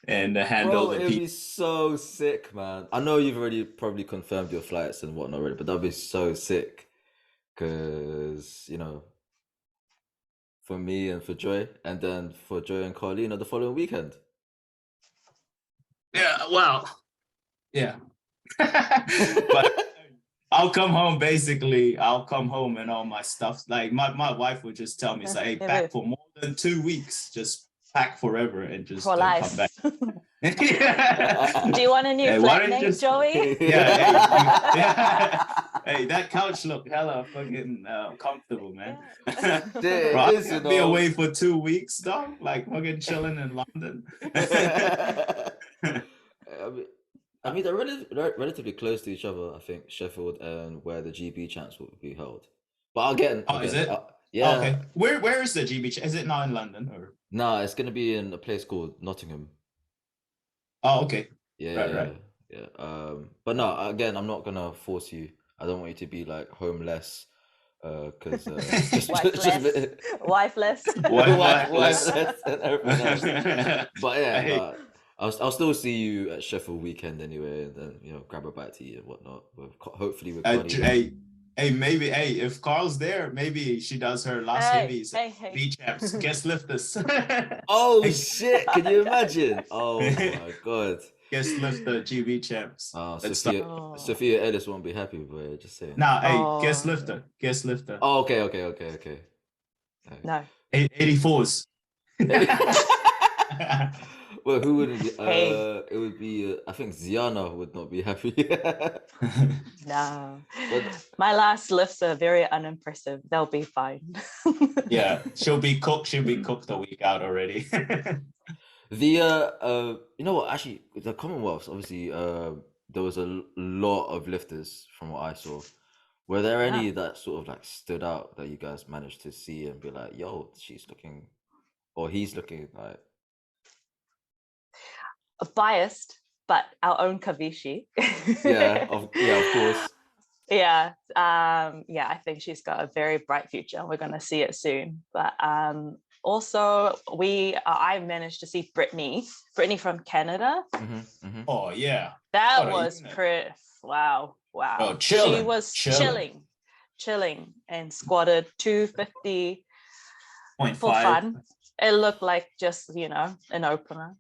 And handle the it'd be so sick, man. I know you've already probably confirmed your flights and whatnot already, but that'd be so sick. Because, for me and for Joy, and then for Joy and Karlina the following weekend. Yeah, well, yeah. But I'll come home, basically. I'll come home and all my stuff. Like my wife would just tell me, say, hey, pack for more than 2 weeks. Just pack forever and just for life. Come back. Do you want a new flat name, Joey? Yeah. Hey, that couch look hella fucking comfortable, man. Bro, I can't be away for 2 weeks, dog. Like fucking chilling in London. I mean, they're relatively close to each other. I think Sheffield and where the GB Champs will be held. But again, is it? Yeah. Okay. Where is the GB? Is it not in London or? No, it's gonna be in a place called Nottingham. Oh, okay. Yeah. Right. Yeah. But no, again, I'm not gonna force you. I don't want you to be like homeless. Because wifeless, and everything else. But yeah, I'll still see you at Sheffield weekend anyway, and then grab a bite to eat and whatnot. Hopefully with maybe if Carl's there, maybe she does her last heavies. B-chaps, guest lifters. Oh shit! Can you imagine? Oh my god. Guest lifter GB champs. Sophia Ellis won't be happy, but just saying. Nah, guest lifter. Oh, okay. No. 84s. Well, who would it be? It would be. I think Ziana would not be happy. No, my last lifts are very unimpressive. They'll be fine. Yeah, she'll be cooked a week out already. The you know what? Actually, the Commonwealths, obviously, there was a lot of lifters from what I saw. Were there any that sort of like stood out that you guys managed to see and be like, "Yo, she's looking," or he's looking like? Biased, but our own Kavishi. Of course. Yeah, I think she's got a very bright future. We're going to see it soon. But also, I managed to see Brittany from Canada. Oh yeah, that was pretty. Wow. Oh, chilling. She was chilling, and squatted 250 for fun. It looked like just an opener.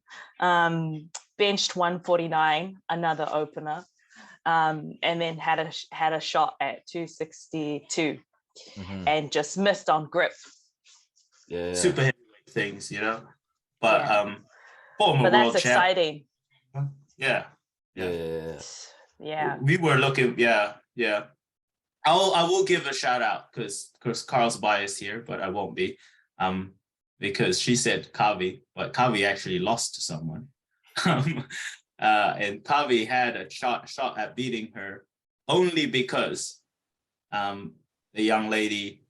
Benched 149, another opener, and then had a shot at 262, and just missed on grip. Yeah. Super heavyweight things, but former but that's world exciting. Yeah. We were looking. Yeah. I will give a shout out because Carl's biased here, but I won't be. Because she said Kavi, but Kavi actually lost to someone. And Kavi had a shot at beating her only because the young lady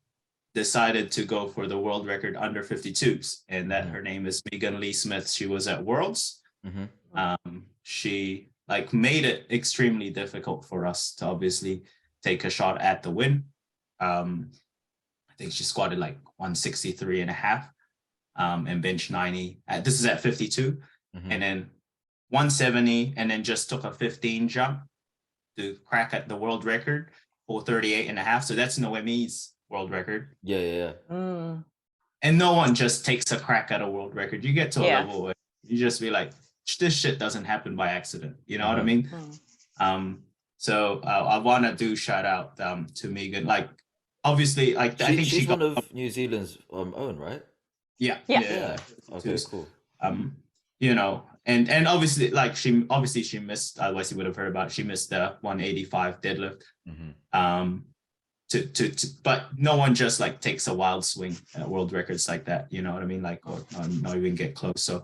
decided to go for the world record under 52s, and that her name is Megan Lee Smith. She was at Worlds. She made it extremely difficult for us to obviously take a shot at the win. I think she squatted like 163.5, and bench 90. This is at 52, and then 170, and then just took a 15 jump to crack at the world record, 438.5. So that's Noemi's world record. Yeah. And no one just takes a crack at a world record. You get to a level where you just be like, this shit doesn't happen by accident. You know what I mean? So I want to do shout out to Megan. Like, obviously, like I think she's one of New Zealand's own, right? Yeah. Okay, cool. You know, and obviously, like she missed. Otherwise, you would have heard about it. She missed the 185 deadlift. But no one just like takes a wild swing at world records like that. You know what I mean? Like, or not even get close. So,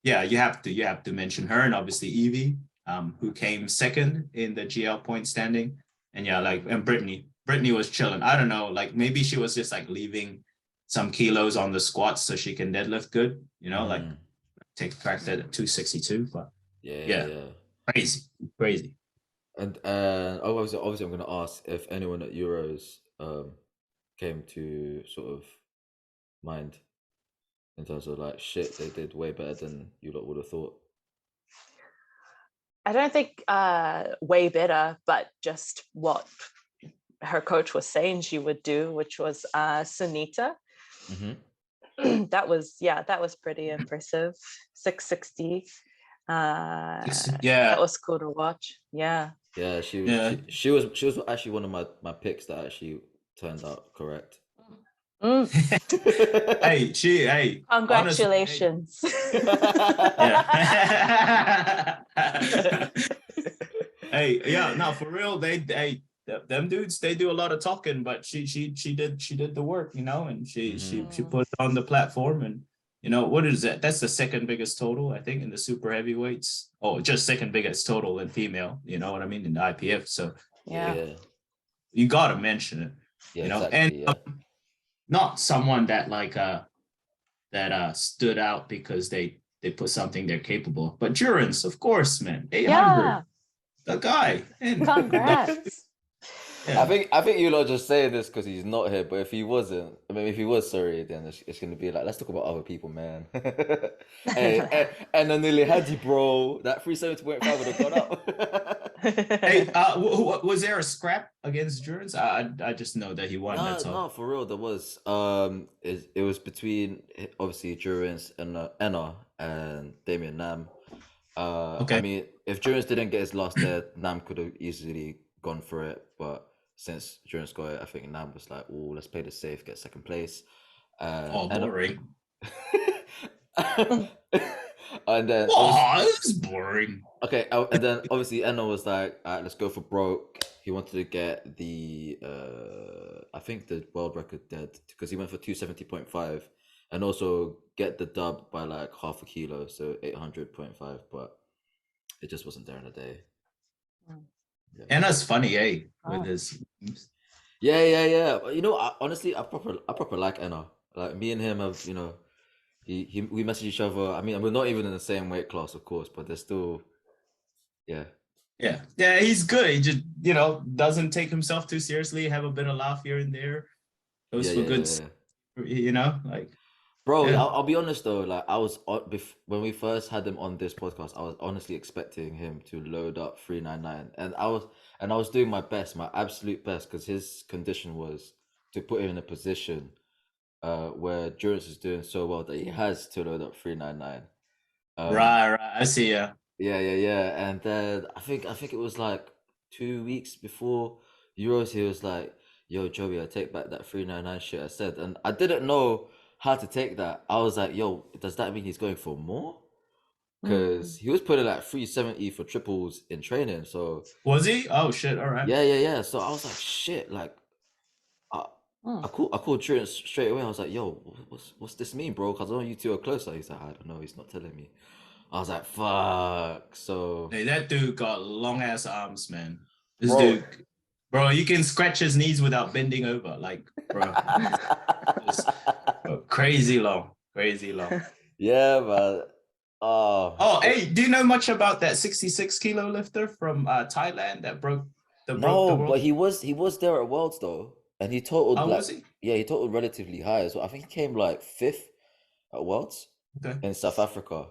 yeah, you have to mention her, and obviously Evie, who came second in the GL point standing, and and Brittany was chilling. I don't know, like maybe she was just like leaving some kilos on the squats so she can deadlift good, you know, like take cracked at 262, but yeah. Crazy. And obviously I'm going to ask if anyone at Euros came to sort of mind in terms of like, shit, they did way better than you lot would have thought. I don't think way better, but just what her coach was saying she would do, which was Sunita. That was pretty impressive. 660. That was cool to watch. She was actually one of my picks that actually turned out correct. Hey, congratulations. No, for real, them dudes, they do a lot of talking, but she did the work, you know, and she put it on the platform. And you know, what is that? That's the second biggest total, I think, in the super heavyweights. Oh, just second biggest total in female, you know what I mean, in the IPF. So you gotta mention it. You know, exactly, and not someone that like that stood out because they put something they're capable of. But Durance, of course, man. 800. The guy. Congrats. I think you lot just say this because he's not here, but if he wasn't, I mean, if he was, sorry, then it's going to be like, let's talk about other people, man. and then nearly had you, bro. That 370.5 would have gone up. Hey, was there a scrap against Durance? I just know that he won. No, for real, there was. It was between obviously Durance and Enna and Damien Nam. I mean, if Durance didn't get his last there, Nam could have easily gone for it, but since Durance got it, I think Nam was like, "Oh, let's play the safe, get second place." Boring. And then it's boring. Okay, and then obviously Enna was like, "All right, let's go for broke." He wanted to get the I think the world record dead because he went for 270.5 and also get the dub by like half a kilo, so 800.5, but it just wasn't there in a day. And that's funny, with his. Yeah. You know, honestly, I proper like Enna. Like me and him have, you know, we message each other. I mean, we're not even in the same weight class, of course, but there's still, yeah, he's good. He just, you know, doesn't take himself too seriously. Have a bit of laugh here and there. Goes for good, you know, like. Bro, I'll be honest though. Like I was when we first had him on this podcast, I was honestly expecting him to load up 399, and I was doing my best, my absolute best, because his condition was to put him in a position where Durance is doing so well that he has to load up 399. Right. I see. Yeah. And then I think it was like 2 weeks before Euros, he was like, "Yo, Joey, I take back that 399 shit I said," and I didn't know how to take that. I was like, "Yo, does that mean he's going for more?" Because he was putting like 370 for triples in training. So was he? Oh shit! All right. Yeah. So I was like, "Shit!" Like, I called Durance straight away. I was like, "Yo, what's this mean, bro? Because I know you two are closer." He's like, "I don't know. He's not telling me." I was like, "Fuck." So hey, that dude got long ass arms, man. This dude. Bro, you can scratch his knees without bending over, like, bro. Crazy long. Yeah, but hey, do you know much about that 66 kilo lifter from Thailand that broke the world? But he was there at Worlds though. And he totaled How was he? Yeah, he totaled relatively high as well. I think he came like 5th at Worlds in South Africa.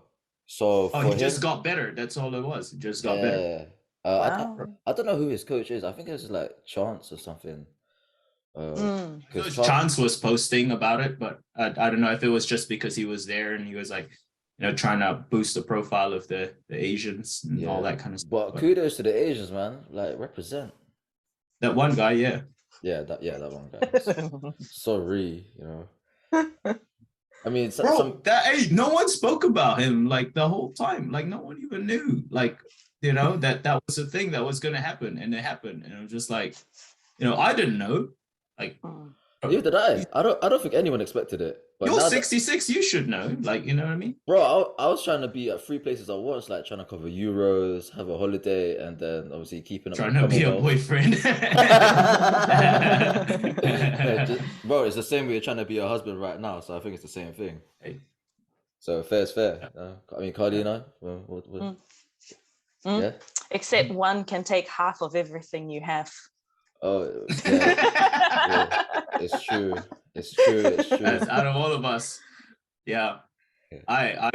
So he for just him, got better. That's all it was. He just got better. yeah. Wow. I don't know who his coach is. I think it was like Chance or something. Because Chance was posting about it, but I don't know if it was just because he was there and he was like, trying to boost the profile of the Asians and all that kind of stuff. But kudos to the Asians, man. Like, represent. That one guy, yeah. Yeah, that one guy. Sorry, I mean, no one spoke about him like the whole time. Like, no one even knew, like, that was a thing that was going to happen, and it happened. And it was just like, I didn't know. Like, neither did I. I don't think anyone expected it. But you're 66, you should know. Like, you know what I mean? Bro, I was trying to be at 3 places at once, like trying to cover Euros, have a holiday, and then obviously keeping up. Trying to be a boyfriend. Bro, it's the same way you're trying to be a husband right now, so I think it's the same thing. Hey. So fair is fair. I mean, Karlina, yeah. Except one can take half of everything you have. Oh, yeah. It's true. That's out of all of us. Yeah. I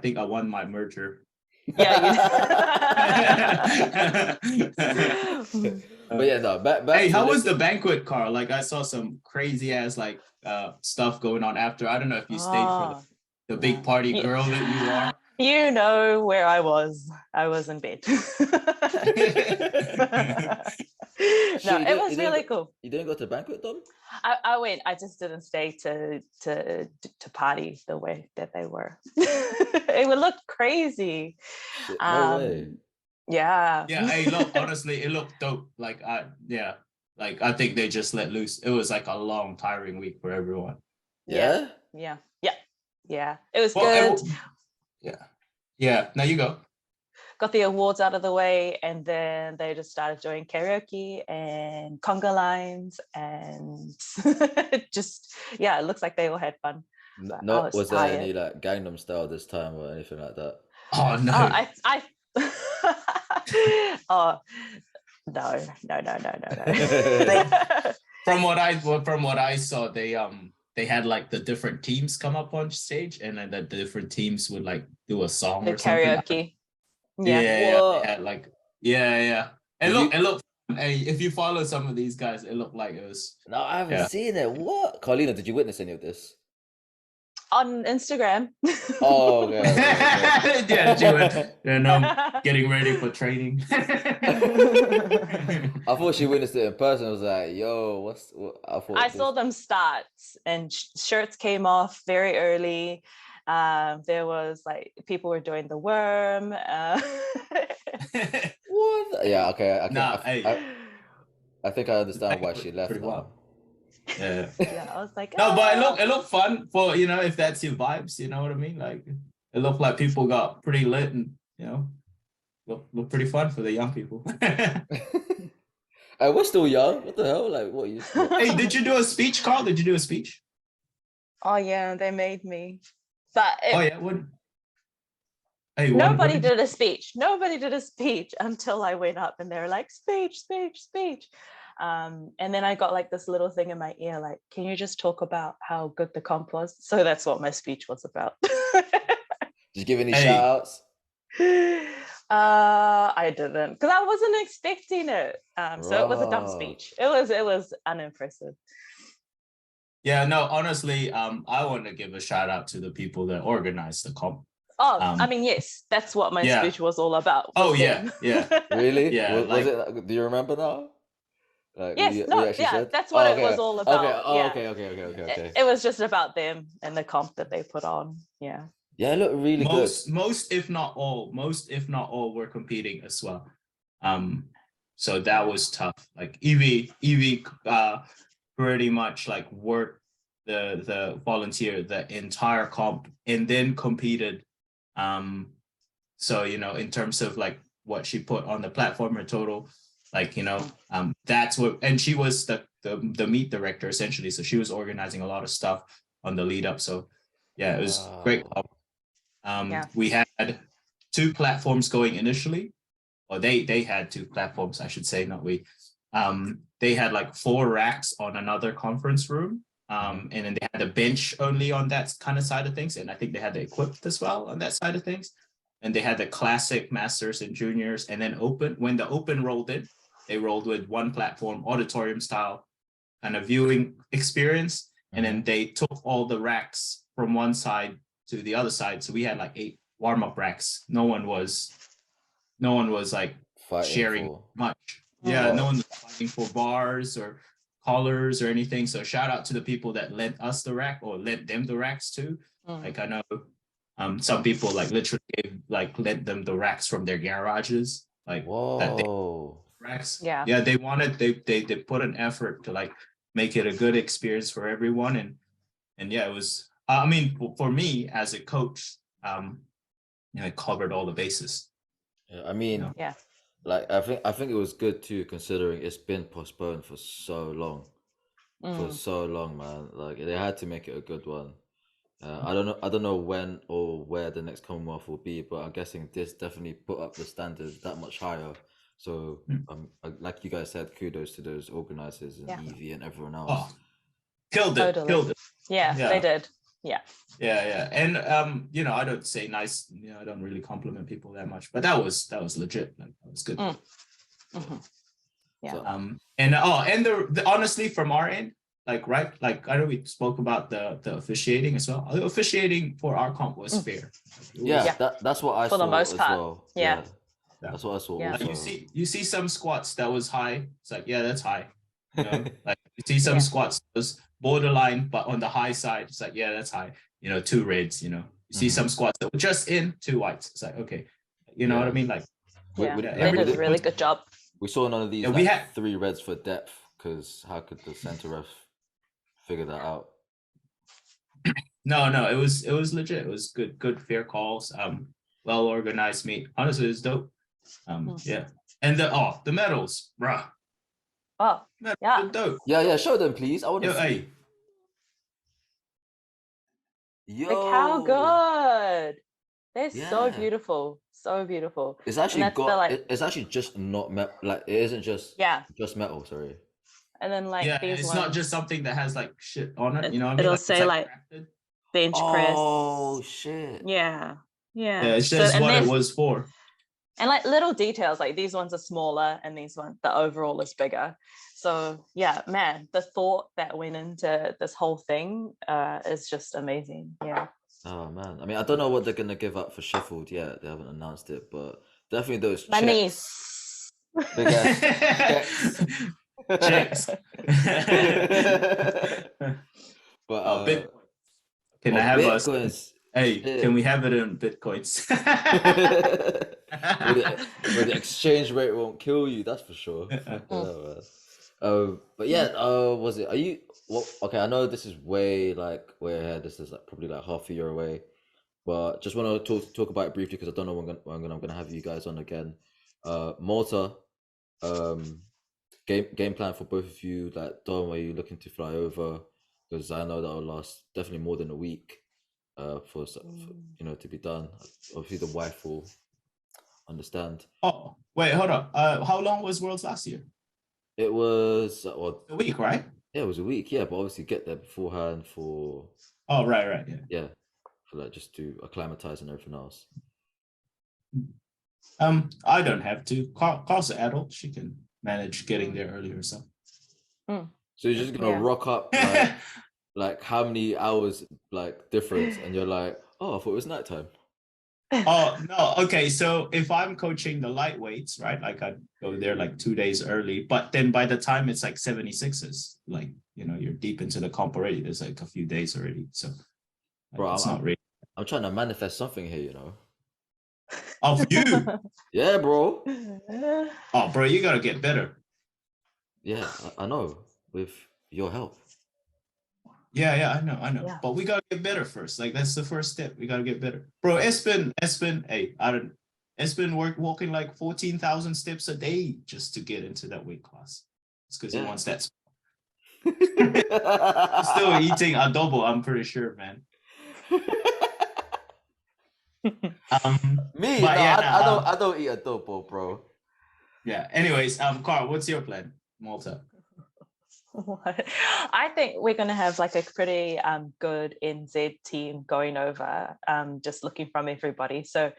think I won my merger. Yeah. But yeah, no. Back hey, how was the banquet, Carl? Like, I saw some crazy ass like stuff going on after. I don't know if you stayed for the big party girl that you are. You know where I was. I was in bed. No, it was really cool. You didn't go to the banquet, though? I went. I just didn't stay to party the way that they were. It would look crazy. No way. Yeah. Yeah. Hey, look. Honestly, it looked dope. Like, I think they just let loose. It was like a long, tiring week for everyone. Yeah. It was good. Yeah. Now you go. Got the awards out of the way, and then they just started doing karaoke and conga lines, and it looks like they all had fun. No, was there any like Gangnam Style this time or anything like that? Oh no! No. From what I saw, they had like the different teams come up on stage, and then the different teams would like do a song or something. Karaoke. Yeah. Had like, yeah. It looked. Hey, if you follow some of these guys, it looked like it was. No, I haven't seen it. What, Karlina? Did you witness any of this? On Instagram. Oh, okay. Yeah, getting ready for training. I thought she witnessed it in person. I was like, yo, I saw them start, and shirts came off very early. There was like people were doing the worm. What? Yeah, okay. I think I understand why she left now. Well. Yeah. I was like, no, but it looked fun for, if that's your vibes, you know what I mean? Like, it looked like people got pretty lit, and looked pretty fun for the young people. We're still young. What the hell? Like, what you? Hey, did you do a speech, Carl? Did you do a speech? Oh yeah, they made me. But what? Hey, nobody did a speech. Nobody did a speech until I went up, and they were like, speech. And then I got like this little thing in my ear, like, can you just talk about how good the comp was? So that's what my speech was about. Did you give any shout outs? I didn't, because I wasn't expecting it. So it was a dumb speech. It was unimpressive. Yeah, no, honestly, I want to give a shout out to the people that organized the comp. Oh, I mean, yes, that's what my speech was all about. Oh, yeah. Really? Yeah. Was it? Do you remember now? Like, yes, that's what it was all about. Okay. It was just about them and the comp that they put on. Yeah. Yeah, it looked really good. Most, if not all, were competing as well. So that was tough. Like Evie, pretty much like worked the volunteer the entire comp and then competed. So in terms of like what she put on the platform, her total, like that's what, and she was the meet director essentially, so she was organizing a lot of stuff on the lead up. So yeah, it was great. We had 2 platforms going initially, or they had 2 platforms, I should say, not we. they had like 4 racks on another conference room. And then they had a bench only on that kind of side of things. And I think they had the equipped as well on that side of things. And they had the classic masters and juniors, and then open. When the open rolled in, they rolled with one platform, auditorium style, and a viewing experience. And then they took all the racks from one side to the other side. So we had like 8 warm-up racks. No one was like fighting sharing much. Yeah, no one was fighting for bars or collars or anything. So shout out to the people that lent us the rack or lent them the racks too. Like I know some people like literally lent them the racks from their garages. Like that racks. Yeah, they wanted they put an effort to like make it a good experience for everyone. And yeah, it was I mean for me as a coach, it covered all the bases. Yeah, I mean, like I think it was good too, considering it's been postponed for so long, man. Like they had to make it a good one. I don't know when or where the next Commonwealth will be, but I'm guessing this definitely put up the standards that much higher. So like you guys said, kudos to those organizers and Evie and everyone else. Killed it. Yeah, they did. Yeah. And I don't say nice, I don't really compliment people that much, but that was legit. Like, that was good. Yeah. So, and the honestly from our end, like I know we spoke about the officiating as well. The officiating for our comp was fair. That's what I saw for the most part. Well. Yeah. That's what I saw. Yeah. Like you see some squats that was high. It's like, yeah, that's high. Like you see some squats that was borderline, but on the high side, it's like, yeah, that's high. 2 reds. You see some squats that were just in 2 whites. It's like, okay, you know what I mean? Like, they did a really good job. We saw none of these. We had 3 reds for depth, because how could the center ref figure that out? No, it was legit. It was good fair calls. Well organized meet. Honestly, it was dope. Yeah, and the medals, bruh. Oh, yeah. Dope. Yeah. Show them, please. I want to see. Hey. Yo. Look how good. They're so beautiful. So beautiful. It's actually it's actually just not metal. Like it isn't just metal. Sorry. And then these it's ones, not just something that has like shit on it. It'll say like bench press. Oh shit. Yeah. It's just what it was for. And like little details, like these ones are smaller and these ones, the overall is bigger. So yeah, man, the thought that went into this whole thing is just amazing. Yeah. Oh man, I mean, I don't know what they're gonna give up for Sheffield yet. They haven't announced it, but definitely those checks. Big ass checks. But Bitcoin. Can I have Bitcoins? Hey, can we have it in Bitcoins? where the exchange rate won't kill you, that's for sure. But yeah, was it? Are you? Well, okay, I know this is way ahead. This is like probably like half a year away, but just want to talk about it briefly because I don't know when I'm gonna have you guys on again. Malta, game plan for both of you. Like, Dom, are you looking to fly over? Because I know that will last definitely more than a week. For to be done. Obviously, the wife will understand. Oh, wait, hold up. How long was Worlds last year? It was a week, right? Yeah, it was a week. Yeah, but obviously get there beforehand for. Oh, right. Yeah, for like just to acclimatize and everything else. I don't have to. Carl's an adult. She can manage getting there early herself. So you're just gonna rock up. Like how many hours difference, and you're like, oh, I thought it was nighttime. Oh no, okay. So if I'm coaching the lightweights, right? Like I'd go there like 2 days early, but then by the time it's like 76s, like you're deep into the comp already. There's like a few days already. So bro, it's not really. I'm trying to manifest something here, Of you. Yeah, bro. Oh, bro, you gotta get better. Yeah, I know. With your help. Yeah, I know. Yeah. But we gotta get better first. Like that's the first step. We gotta get better, bro. Espen, hey, Espen walking like 14,000 steps a day just to get into that weight class. It's because he wants that. Still eating adobo, I'm pretty sure, man. I don't eat adobo, bro. Yeah. Anyways, Carl, what's your plan? Malta? I think we're going to have like a pretty good NZ team going over, just looking from everybody. So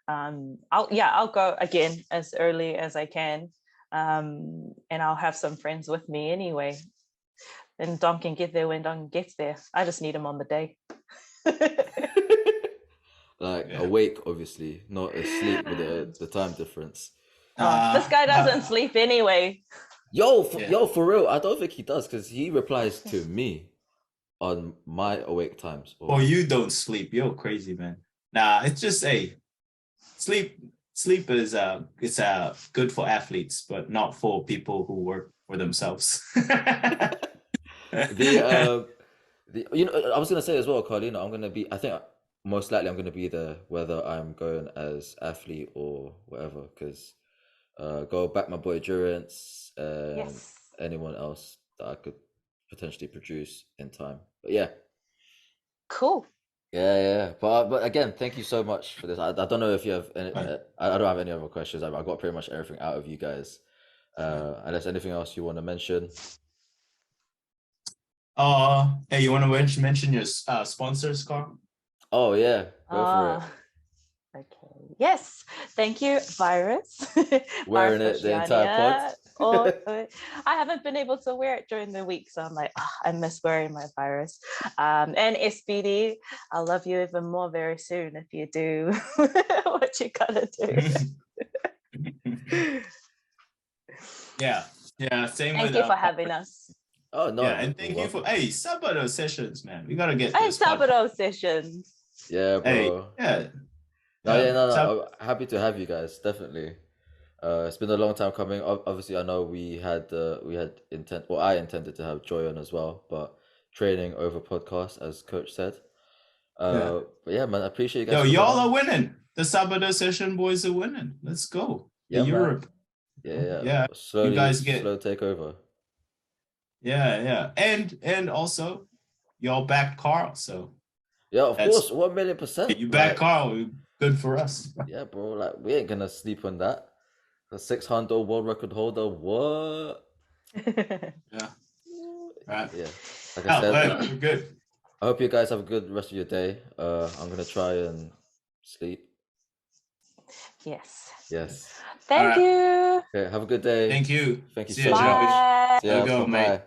I'll go again as early as I can, and I'll have some friends with me anyway. And Dom can get there when Dom gets there. I just need him on the day. Awake, obviously, not asleep with the time difference. This guy doesn't sleep anyway. Yo, for real, I don't think he does, because he replies to me on my awake times. You don't sleep. You're crazy, man. Nah, it's just sleep is it's good for athletes, but not for people who work for themselves. I was gonna say as well, Karlina, I think most likely I'm gonna be there, whether I'm going as athlete or whatever, because go back my boy Durance and anyone else that I could potentially produce in time. But yeah. Cool. Yeah. But again, thank you so much for this. I don't know if you have any, I don't have any other questions. I got pretty much everything out of you guys. Unless anything else you want to mention. Hey, you want to mention your sponsors, Carl? Oh yeah, go for it. Okay. Yes. Thank you, Virus. Wearing it the entire pod. I haven't been able to wear it during the week, so I'm like, I miss wearing my Virus. And SBD, I'll love you even more very soon if you do what you gotta do. Yeah. Same. Thank you for having us. Oh no. Yeah, and thank you for Sabado sessions, man. We gotta get this Sabado sessions. Yeah, bro. No, happy to have you guys, definitely. It's been a long time coming. Obviously, I know I intended to have Joy on as well, but training over podcast, as Coach said. But yeah, man, I appreciate you guys. Y'all are winning. The Sabado session boys are winning. Let's go. Yeah, Europe. Yeah. Slowly, you guys slow takeover. Yeah. And also, y'all backed Carl, so. Yeah, of course, 1,000,000%. You back Carl, good for us. Yeah, bro. Like, we ain't gonna sleep on that. The 600 world record holder. What? Yeah. Right. Yeah. Like I said, we're good. I hope you guys have a good rest of your day. I'm gonna try and sleep. Yes. Thank you. Okay, have a good day. Thank you. Thank you See so much. much. Bye. See ya. Go, mate.